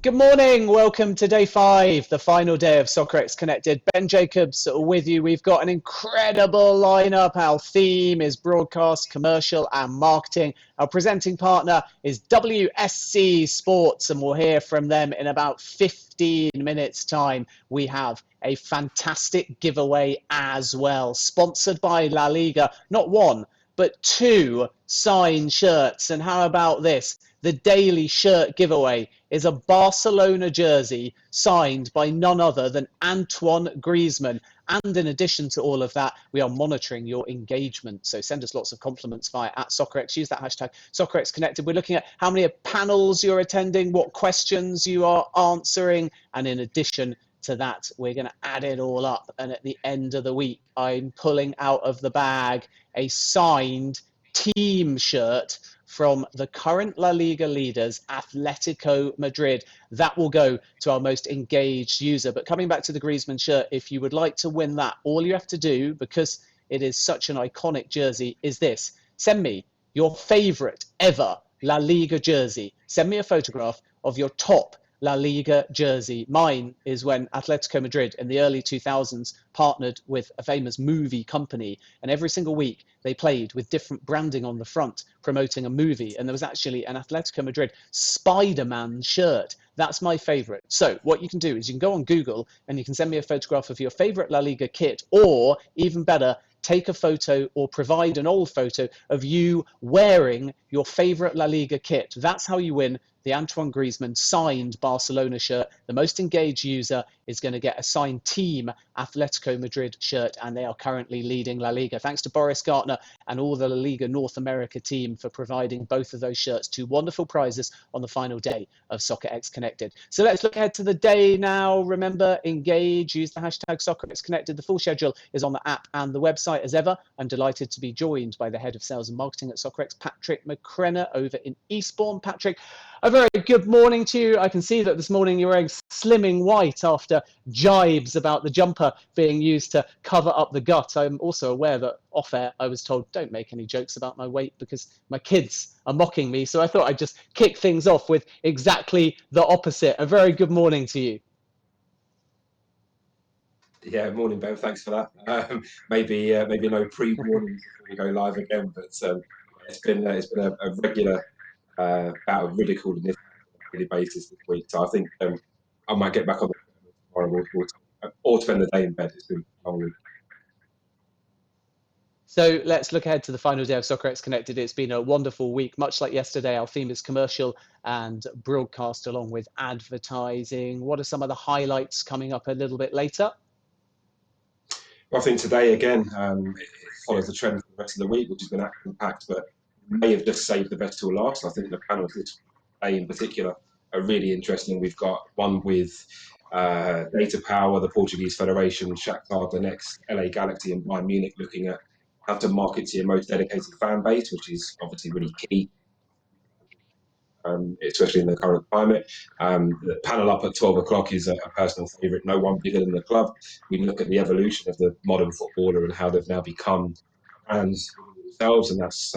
Good morning. Welcome to day 5, the final day of Soccerex Connected. Ben Jacobs with you. We've got an incredible lineup. Our theme is broadcast, commercial and marketing. Our presenting partner is WSC Sports, and we'll hear from them in about 15 minutes time. We have a fantastic giveaway as well, sponsored by La Liga. Not one, but 2 signed shirts. And how about this? The daily shirt giveaway is a Barcelona jersey signed by none other than Antoine Griezmann. And in addition to all of that, we are monitoring your engagement. So send us lots of compliments via @Soccerex. Use that hashtag Soccerex Connected. We're looking at how many panels you're attending, what questions you are answering. And in addition to that, we're going to add it all up. And at the end of the week, I'm pulling out of the bag a signed team shirt from the current La Liga leaders, Atletico Madrid. That will go to our most engaged user. But coming back to the Griezmann shirt, if you would like to win that, all you have to do, because it is such an iconic jersey, is this. Send me your favorite ever La Liga jersey. Send me a photograph of your top La Liga jersey. Mine is when Atletico Madrid in the early 2000s partnered with a famous movie company, and every single week they played with different branding on the front promoting a movie, and there was actually an Atletico Madrid Spider-Man shirt. That's my favorite. So what you can do is you can go on Google and you can send me a photograph of your favorite La Liga kit, or even better, take a photo or provide an old photo of you wearing your favorite La Liga kit. That's how you win the Antoine Griezmann signed Barcelona shirt. The most engaged user is going to get a signed team Atletico Madrid shirt, and they are currently leading La Liga. Thanks to Boris Gartner and all the La Liga North America team for providing both of those shirts. 2 wonderful prizes on the final day of Soccerex Connected. So let's look ahead to the day now. Remember, engage, use the hashtag Soccerex Connected. The full schedule is on the app and the website as ever. I'm delighted to be joined by the head of sales and marketing at Soccerex, Patrick McCreanor, over in Eastbourne. Patrick, a very good morning to you. I can see that this morning you're wearing slimming white after jibes about the jumper being used to cover up the gut. I'm also aware that off air I was told don't make any jokes about my weight because my kids are mocking me. So I thought I'd just kick things off with exactly the opposite. A very good morning to you. Yeah, morning, Ben. Thanks for that. Maybe no pre-warning before we go live again, but it's been a regular bout of ridicule on this daily basis this week. So I think I might get back on the tomorrow or spend the day in bed. It's been a long week. So let's look ahead to the final day of Soccerex Connected. It's been a wonderful week. Much like yesterday, our theme is commercial and broadcast along with advertising. What are some of the highlights coming up a little bit later? Well, I think today, again, it follows the trend for the rest of the week, which has been action-packed, but may have just saved the best till last. I think the panels this day in particular are really interesting. We've got one with Data Power, the Portuguese Federation, Shakhtar Donetsk, LA Galaxy and Bayern Munich looking at how to market to your most dedicated fan base, which is obviously really key, especially in the current climate. The panel up at 12 o'clock is a personal favourite, no one bigger than the club. We look at the evolution of the modern footballer and how they've now become brands themselves, and that's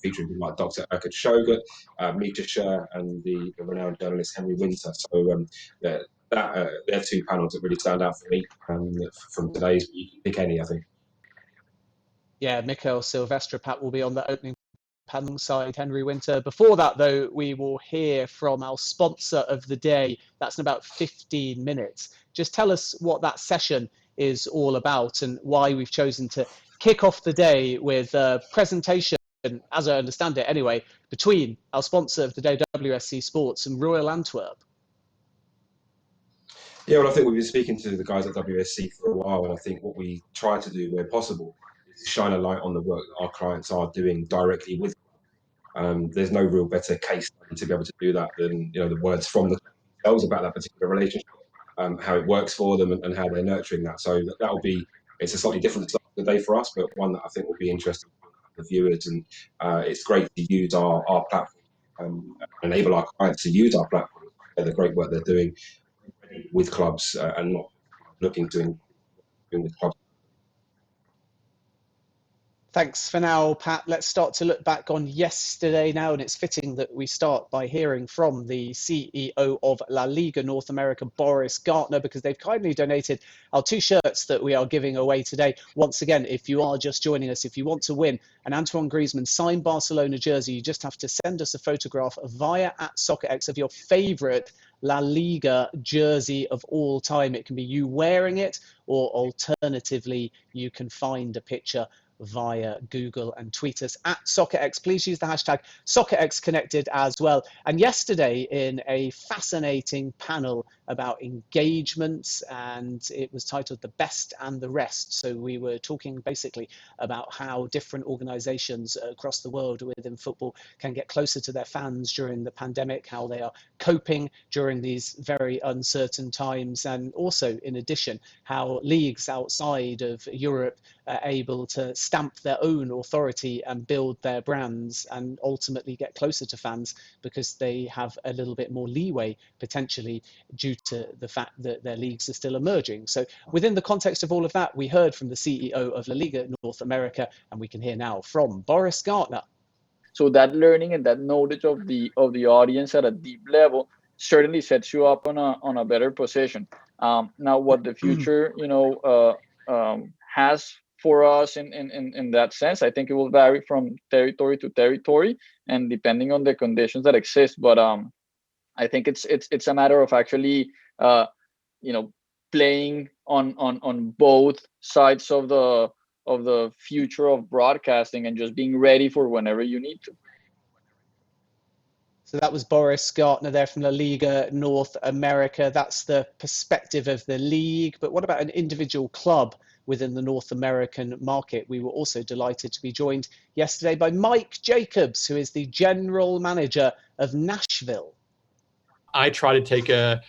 featuring people like Dr. Erkut Shogut, Mita Sher, and the renowned journalist Henry Winter. So they're 2 panels that really stand out for me from today's, but you can pick any, I think. Yeah, Mikel Silvestre, Pat, will be on the opening panel side, Henry Winter. Before that, though, we will hear from our sponsor of the day. That's in about 15 minutes. Just tell us what that session is all about and why we've chosen to kick off the day with a presentation, as I understand it anyway, between our sponsor of the day, WSC Sports, and Royal Antwerp. Yeah, well, I think we've been speaking to the guys at WSC for a while, and I think what we try to do where possible is shine a light on the work that our clients are doing directly with. There's no real better case study to be able to do that than the words from the themselves about that particular relationship, how it works for them, and how they're nurturing that. So it's a slightly different start of the day for us, but one that I think will be interesting for the viewers. And it's great to use our platform, enable our clients to use our platform. The great work they're doing with clubs and not looking to doing with clubs. Thanks for now, Pat. Let's start to look back on yesterday now, and it's fitting that we start by hearing from the CEO of La Liga North America, Boris Gartner, because they've kindly donated our 2 shirts that we are giving away today. Once again, if you are just joining us, if you want to win an Antoine Griezmann signed Barcelona jersey, you just have to send us a photograph via @Soccerex of your favourite La Liga jersey of all time. It can be you wearing it, or alternatively, you can find a picture via Google and tweet us @Soccerex. Please use the hashtag SoccerXConnected as well. And yesterday, in a fascinating panel about engagements, and it was titled The Best and the Rest. So we were talking basically about how different organizations across the world within football can get closer to their fans during the pandemic, how they are coping during these very uncertain times, and also, in addition, how leagues outside of Europe are able to stamp their own authority and build their brands and ultimately get closer to fans because they have a little bit more leeway potentially due to the fact that their leagues are still emerging. So within the context of all of that, we heard from the CEO of La Liga North America, and we can hear now from Boris Gartner. So that learning and that knowledge of the audience at a deep level certainly sets you up on a better position. Now, what the future has for us in that sense, I think it will vary from territory to territory and depending on the conditions that exist. But I think it's a matter of actually playing on both sides of the future of broadcasting and just being ready for whenever you need to. So that was Boris Gartner there from La Liga North America. That's the perspective of the league. But what about an individual club within the North American market? We were also delighted to be joined yesterday by Mike Jacobs, who is the general manager of Nashville. I try to take a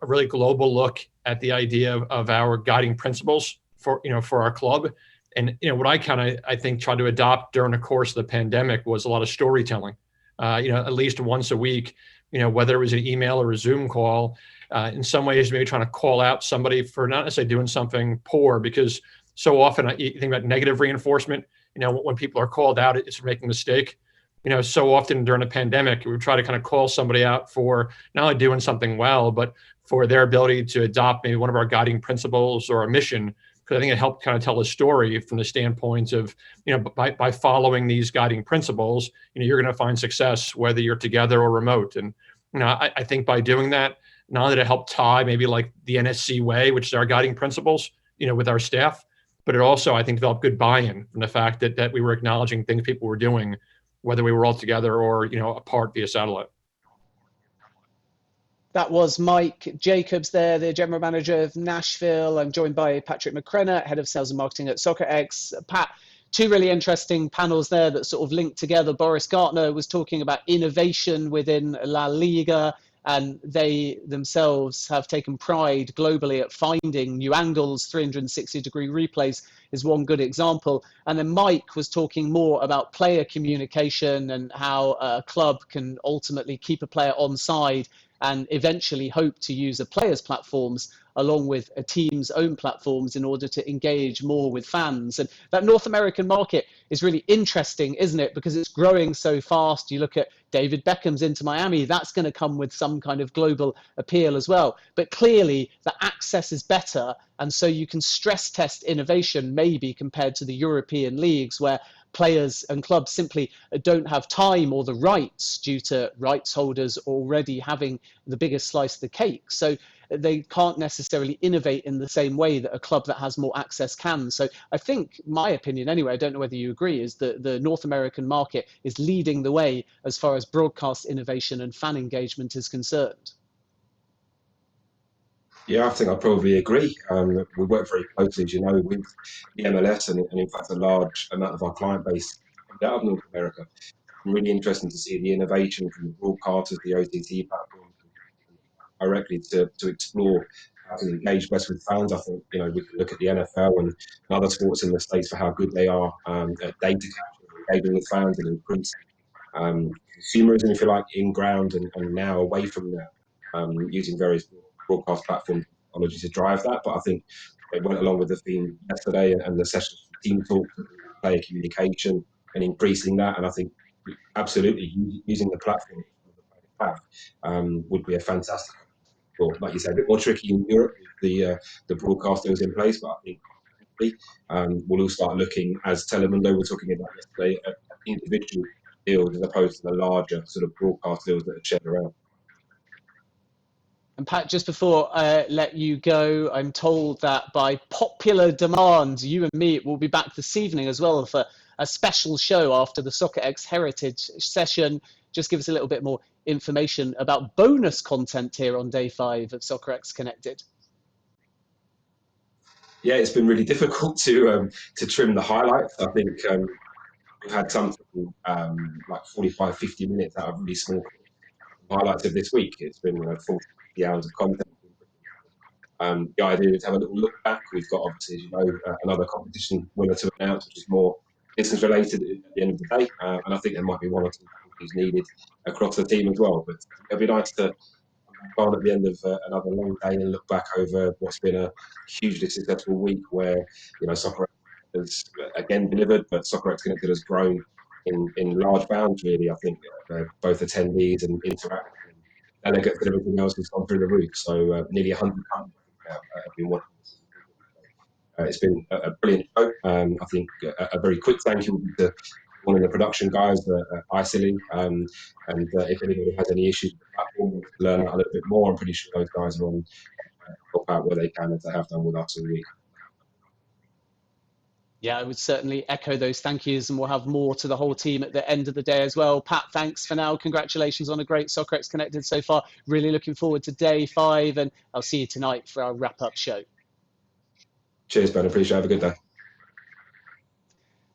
really global look at the idea of our guiding principles for our club. And what I think tried to adopt during the course of the pandemic was a lot of storytelling. At least once a week, whether it was an email or a Zoom call, in some ways, maybe trying to call out somebody for not necessarily doing something poor, because so often you think about negative reinforcement, when people are called out, it's for making a mistake. So often during a pandemic, we would try to kind of call somebody out for not only doing something well, but for their ability to adopt maybe one of our guiding principles or our mission. Because I think it helped kind of tell a story from the standpoint of, by following these guiding principles, you're going to find success whether you're together or remote. And, I think by doing that, not only did it help tie maybe like the NSC way, which is our guiding principles, with our staff, but it also, I think, developed good buy-in from the fact that we were acknowledging things people were doing, whether we were all together or, apart via satellite. That was Mike Jacobs there, the general manager of Nashville. I'm joined by Patrick McCreanor, head of sales and marketing at Soccerex. Pat, 2 really interesting panels there that sort of linked together. Boris Gartner was talking about innovation within La Liga, and they themselves have taken pride globally at finding new angles. 360-degree replays is one good example. And then Mike was talking more about player communication and how a club can ultimately keep a player on side and eventually hope to use a player's platforms along with a team's own platforms in order to engage more with fans. And that North American market is really interesting, isn't it? Because it's growing so fast. You look at David Beckham's Inter Miami, that's going to come with some kind of global appeal as well. But clearly the access is better. And so you can stress test innovation maybe compared to the European leagues where players and clubs simply don't have time or the rights due to rights holders already having the biggest slice of the cake. So they can't necessarily innovate in the same way that a club that has more access can. So I think, my opinion anyway, I don't know whether you agree, is that the North American market is leading the way as far as broadcast innovation and fan engagement is concerned. Yeah, I think I probably agree. We work very closely, as you know, with the MLS and in fact, a large amount of our client base comes out of North America. Really interesting to see the innovation from the broadcasters, the OTT platforms, directly to explore how to engage best with fans. I think, we can look at the NFL and other sports in the States for how good they are at data capture, engaging with fans and increasing consumerism, if you like, in ground and now away from that, using various broadcast platforms technology to drive that. But I think it went along with the theme yesterday and the sessions from Team Talk player communication and increasing that. And I think absolutely using the platform that the players have would be a fantastic. Well, like you said, a bit more tricky in Europe with the broadcasters in place, but I think we'll all start looking, as Telemundo were talking about yesterday, at individual deals as opposed to the larger sort of broadcast deals that are shared around. And Pat, just before I let you go, I'm told that by popular demand, you and me will be back this evening as well for a special show after the Soccerex Heritage session. Just give us a little bit more information about bonus content here on day 5 of Soccerex Connected. Yeah, it's been really difficult to trim the highlights. I think we've had something like 45, 50 minutes out of really small highlights of this week. It's been 40 hours of content. The idea is to have a little look back. We've got, obviously, as you know, another competition winner to announce, which is more business related at the end of the day. And I think there might be one or two things needed across the team as well. But it'll be nice to go on at the end of another long day and look back over what's been a hugely successful week where, Soccerex has again delivered, but Soccerex Connected has grown in large bounds, really. I think both attendees and interactors and delegates and everything else has gone through the roof. So nearly 100 companies now have been watching this. It's been a brilliant show. I think a very quick thank you to one of the production guys at iSilly. And if anybody has any issues with the platform, wants to learn that a little bit more, I'm pretty sure those guys are on help out where they can, as they have done with us all week. Yeah, I would certainly echo those thank yous, and we'll have more to the whole team at the end of the day as well. Pat, thanks for now. Congratulations on a great Soccerex Connected so far. Really looking forward to day 5, and I'll see you tonight for our wrap-up show. Cheers, Ben. Appreciate it. Have a good day.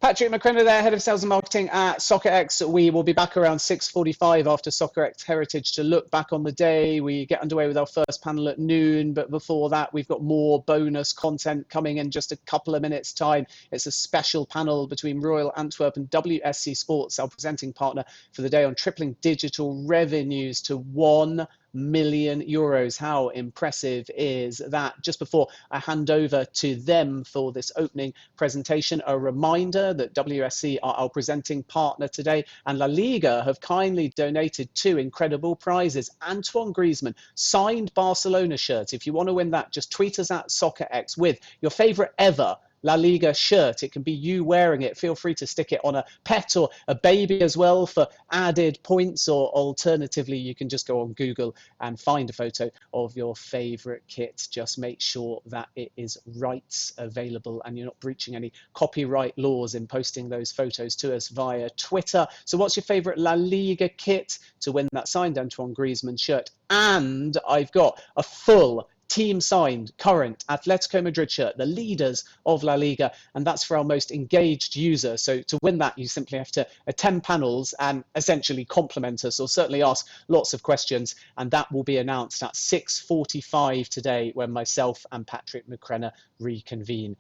Patrick McCreanor there, Head of Sales and Marketing at Soccerex. We will be back around 6:45 after Soccerex Heritage to look back on the day. We get underway with our first panel at noon, but before that, we've got more bonus content coming in just a couple of minutes' time. It's a special panel between Royal Antwerp and WSC Sports, our presenting partner for the day, on tripling digital revenues to €1 million. How impressive is that? Just before I hand over to them for this opening presentation, a reminder that WSC are our presenting partner today, and La Liga have kindly donated 2 incredible prizes. Antoine Griezmann signed Barcelona shirt. If you want to win that, just tweet us at Soccerex with your favorite ever La Liga shirt. It can be you wearing it. Feel free to stick it on a pet or a baby as well for added points, or alternatively, you can just go on Google and find a photo of your favorite kit. Just make sure that it is rights available and you're not breaching any copyright laws in posting those photos to us via Twitter. So what's your favorite La Liga kit to win that signed Antoine Griezmann shirt? And I've got a full team signed current Atletico Madrid shirt, the leaders of La Liga, and that's for our most engaged user. So to win that, you simply have to attend panels and essentially compliment us, or certainly ask lots of questions, and that will be announced at 6:45 today when myself and Patrick McCreanor reconvene.